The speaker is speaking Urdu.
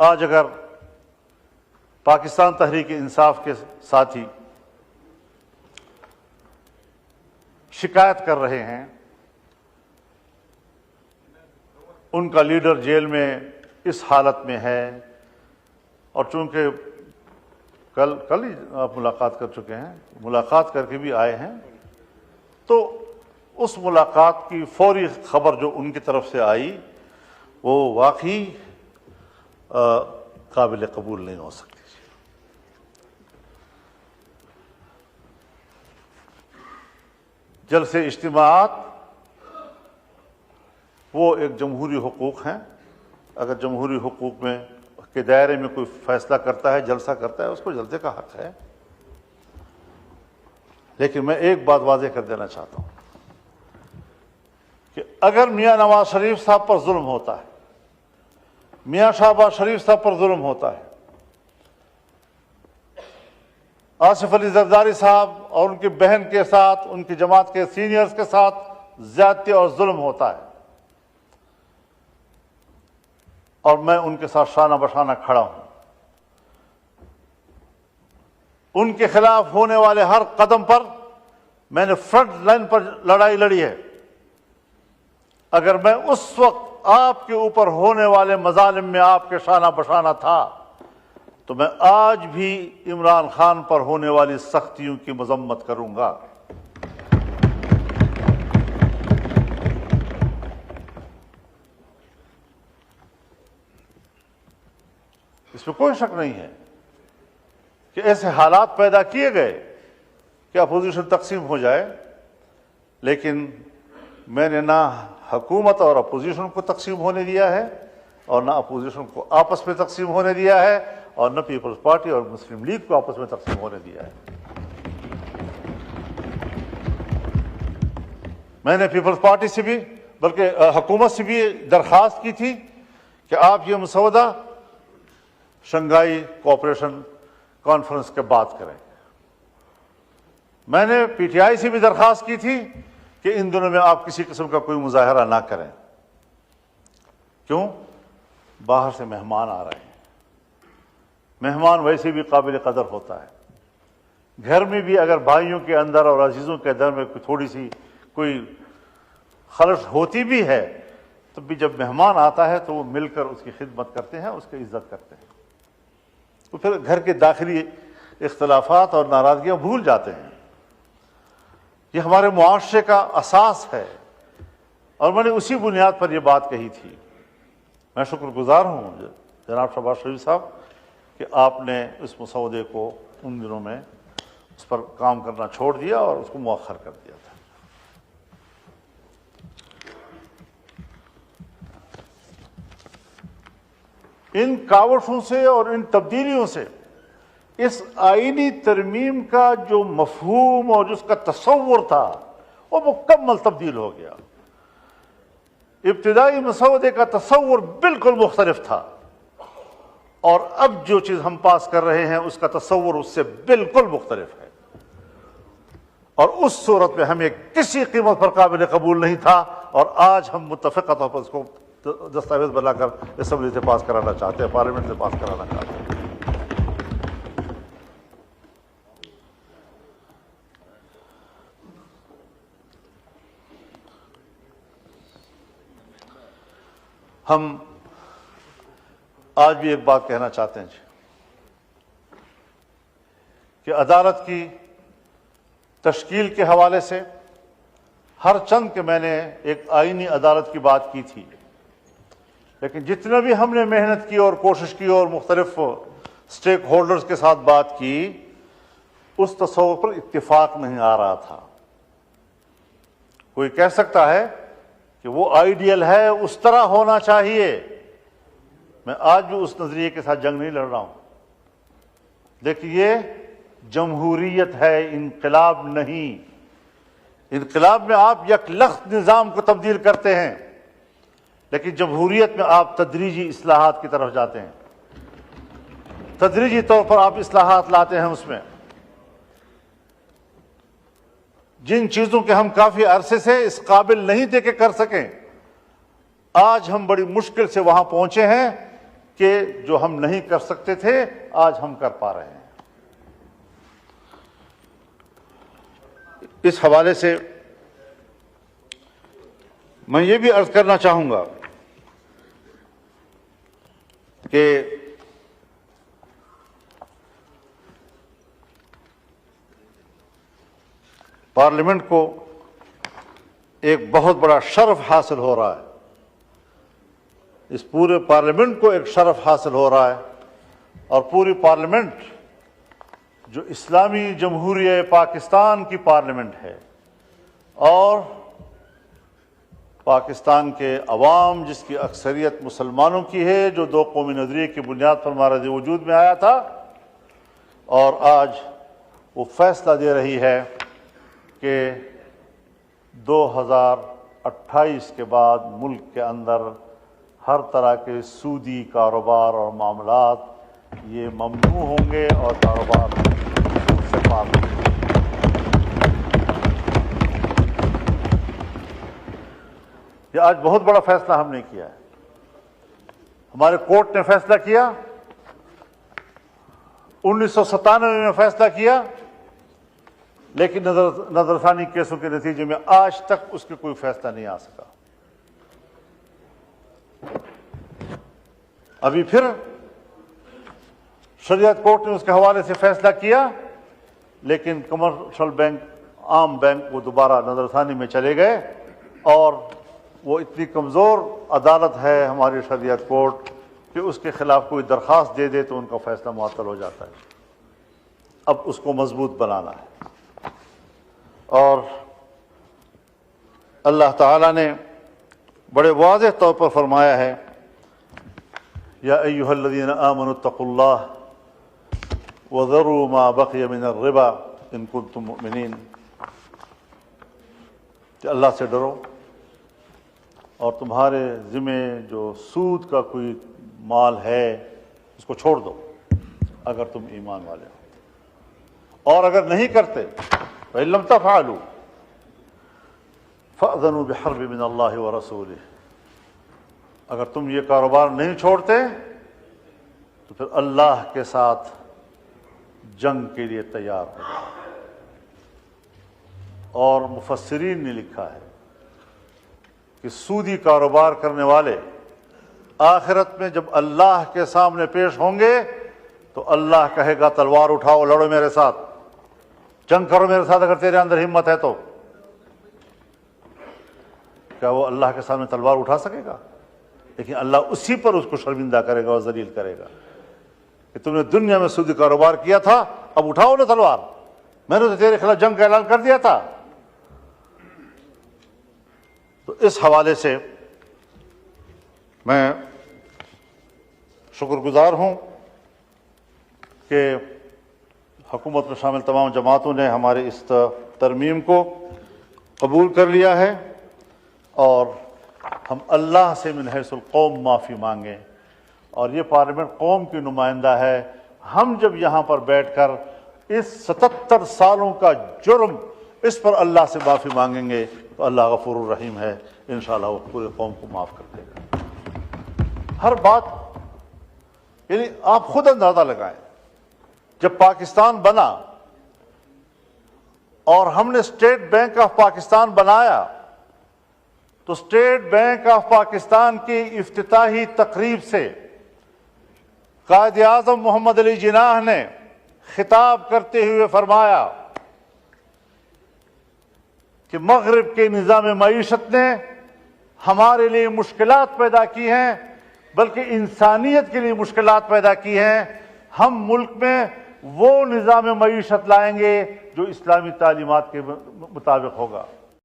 آج اگر پاکستان تحریک انصاف کے ساتھی شکایت کر رہے ہیں، ان کا لیڈر جیل میں اس حالت میں ہے، اور چونکہ کل ہی آپ ملاقات کر چکے ہیں، ملاقات کر کے بھی آئے ہیں، تو اس ملاقات کی فوری خبر جو ان کی طرف سے آئی وہ واقعی قابل قبول نہیں ہو سکتی۔ جلسے اجتماعات وہ ایک جمہوری حقوق ہیں، اگر جمہوری حقوق میں کے دائرے میں کوئی فیصلہ کرتا ہے، جلسہ کرتا ہے، اس کو جلسے کا حق ہے۔ لیکن میں ایک بات واضح کر دینا چاہتا ہوں کہ اگر میاں نواز شریف صاحب پر ظلم ہوتا ہے، میاں شہباز شریف صاحب پر ظلم ہوتا ہے، آصف علی زرداری صاحب اور ان کی بہن کے ساتھ، ان کی جماعت کے سینئرز کے ساتھ زیادتی اور ظلم ہوتا ہے، اور میں ان کے ساتھ شانہ بشانہ کھڑا ہوں، ان کے خلاف ہونے والے ہر قدم پر میں نے فرنٹ لائن پر لڑائی لڑی ہے، اگر میں اس وقت آپ کے اوپر ہونے والے مظالم میں آپ کے شانہ بشانہ تھا تو میں آج بھی عمران خان پر ہونے والی سختیوں کی مذمت کروں گا۔ اس میں کوئی شک نہیں ہے کہ ایسے حالات پیدا کیے گئے کہ اپوزیشن تقسیم ہو جائے، لیکن میں نے نہ حکومت اور اپوزیشن کو تقسیم ہونے دیا ہے، اور نہ اپوزیشن کو آپس میں تقسیم ہونے دیا ہے، اور نہ پیپلز پارٹی اور مسلم لیگ کو آپس میں تقسیم ہونے دیا ہے۔ میں نے پیپلز پارٹی سے بھی، بلکہ حکومت سے بھی درخواست کی تھی کہ آپ یہ مسودہ شنگھائی کوآپریشن کانفرنس کے بعد کریں۔ میں نے پی ٹی آئی سے بھی درخواست کی تھی کہ ان دنوں میں آپ کسی قسم کا کوئی مظاہرہ نہ کریں۔ کیوں؟ باہر سے مہمان آ رہے ہیں، مہمان ویسے بھی قابل قدر ہوتا ہے، گھر میں بھی اگر بھائیوں کے اندر اور عزیزوں کے اندر میں تھوڑی سی کوئی خلش ہوتی بھی ہے، تب بھی جب مہمان آتا ہے تو وہ مل کر اس کی خدمت کرتے ہیں، اس کی عزت کرتے ہیں، تو پھر گھر کے داخلی اختلافات اور ناراضگیاں بھول جاتے ہیں۔ یہ ہمارے معاشرے کا اساس ہے، اور میں نے اسی بنیاد پر یہ بات کہی تھی۔ میں شکر گزار ہوں جناب شہباز شریف صاحب کہ آپ نے اس مسودے کو ان دنوں میں اس پر کام کرنا چھوڑ دیا اور اس کو مؤخر کر دیا تھا۔ ان کاوشوں سے اور ان تبدیلیوں سے اس آئینی ترمیم کا جو مفہوم اور جس کا تصور تھا وہ مکمل تبدیل ہو گیا۔ ابتدائی مسودے کا تصور بالکل مختلف تھا، اور اب جو چیز ہم پاس کر رہے ہیں اس کا تصور اس سے بالکل مختلف ہے، اور اس صورت میں ہمیں کسی قیمت پر قابل قبول نہیں تھا، اور آج ہم متفقہ طور پر اس کو دستاویز بنا کر اسمبلی سے پاس کرانا چاہتے ہیں، پارلیمنٹ سے پاس کرانا چاہتے ہیں۔ ہم آج بھی ایک بات کہنا چاہتے ہیں کہ عدالت کی تشکیل کے حوالے سے ہر چند کہ میں نے ایک آئینی عدالت کی بات کی تھی، لیکن جتنا بھی ہم نے محنت کی اور کوشش کی اور مختلف سٹیک ہولڈرز کے ساتھ بات کی، اس تصور پر اتفاق نہیں آ رہا تھا۔ کوئی کہہ سکتا ہے کہ وہ آئیڈیل ہے، اس طرح ہونا چاہیے، میں آج بھی اس نظریے کے ساتھ جنگ نہیں لڑ رہا ہوں، لیکن یہ جمہوریت ہے، انقلاب نہیں۔ انقلاب میں آپ یک لخت نظام کو تبدیل کرتے ہیں، لیکن جمہوریت میں آپ تدریجی اصلاحات کی طرف جاتے ہیں، تدریجی طور پر آپ اصلاحات لاتے ہیں۔ اس میں جن چیزوں کے ہم کافی عرصے سے اس قابل نہیں تھے کہ کر سکیں، آج ہم بڑی مشکل سے وہاں پہنچے ہیں کہ جو ہم نہیں کر سکتے تھے آج ہم کر پا رہے ہیں۔ اس حوالے سے میں یہ بھی عرض کرنا چاہوں گا کہ پارلیمنٹ کو ایک بہت بڑا شرف حاصل ہو رہا ہے، اس پورے پارلیمنٹ کو ایک شرف حاصل ہو رہا ہے، اور پوری پارلیمنٹ جو اسلامی جمہوریہ پاکستان کی پارلیمنٹ ہے، اور پاکستان کے عوام جس کی اکثریت مسلمانوں کی ہے، جو دو قومی نظریے کی بنیاد پر مہراج وجود میں آیا تھا، اور آج وہ فیصلہ دے رہی ہے کہ 2028 کے بعد ملک کے اندر ہر طرح کے سودی کاروبار اور معاملات یہ ممنوع ہوں گے اور کاروبار سود سے پاک ہوں گے۔ یہ آج بہت بڑا فیصلہ ہم نے کیا ہے۔ ہمارے کورٹ نے فیصلہ کیا، 1997 میں فیصلہ کیا، لیکن نظر ثانی کیسوں کے نتیجے میں آج تک اس کے کوئی فیصلہ نہیں آ سکا۔ ابھی پھر شریعت کورٹ نے اس کے حوالے سے فیصلہ کیا، لیکن کمرشل بینک، عام بینک، وہ دوبارہ نظر ثانی میں چلے گئے، اور وہ اتنی کمزور عدالت ہے ہماری شریعت کورٹ کہ اس کے خلاف کوئی درخواست دے دے تو ان کا فیصلہ معطل ہو جاتا ہے۔ اب اس کو مضبوط بنانا ہے، اور اللہ تعالیٰ نے بڑے واضح طور پر فرمایا ہے، یا ایھا الذین آمنوا اتقوا اللہ وذروا ما بقی من الربا ان کنتم مؤمنین، کہ اللہ سے ڈرو اور تمہارے ذمہ جو سود کا کوئی مال ہے اس کو چھوڑ دو اگر تم ایمان والے ہو، اور اگر نہیں کرتے فإن لم تفعلوا فأذنوا بحرب من اللہ ورسولہ، اگر تم یہ کاروبار نہیں چھوڑتے تو پھر اللہ کے ساتھ جنگ کے لیے تیار ہو جاؤ۔ اور مفسرین نے لکھا ہے کہ سودی کاروبار کرنے والے آخرت میں جب اللہ کے سامنے پیش ہوں گے تو اللہ کہے گا تلوار اٹھاؤ، لڑو میرے ساتھ، جنگ کرو میرے ساتھ اگر تیرے اندر ہمت ہے تو۔ کیا وہ اللہ کے سامنے تلوار اٹھا سکے گا؟ لیکن اللہ اسی پر اس کو شرمندہ کرے گا اور ذلیل کرے گا کہ تم نے دنیا میں سودی کاروبار کیا تھا، اب اٹھاؤ نا تلوار، میں نے تو تیرے خلاف جنگ کا اعلان کر دیا تھا۔ تو اس حوالے سے میں شکر گزار ہوں کہ حکومت میں شامل تمام جماعتوں نے ہمارے اس ترمیم کو قبول کر لیا ہے، اور ہم اللہ سے من حیث القوم معافی مانگیں، اور یہ پارلیمنٹ قوم کی نمائندہ ہے۔ ہم جب یہاں پر بیٹھ کر اس 77 سالوں کا جرم اس پر اللہ سے معافی مانگیں گے تو اللہ غفور الرحیم ہے، انشاءاللہ وہ پورے قوم کو معاف کر دے گا۔ ہر بات یعنی آپ خود اندازہ لگائیں، جب پاکستان بنا اور ہم نے اسٹیٹ بینک آف پاکستان بنایا تو اسٹیٹ بینک آف پاکستان کی افتتاحی تقریب سے قائد اعظم محمد علی جناح نے خطاب کرتے ہوئے فرمایا کہ مغرب کے نظام معیشت نے ہمارے لیے مشکلات پیدا کی ہیں، بلکہ انسانیت کے لیے مشکلات پیدا کی ہیں۔ ہم ملک میں وہ نظام معیشت لائیں گے جو اسلامی تعلیمات کے مطابق ہوگا۔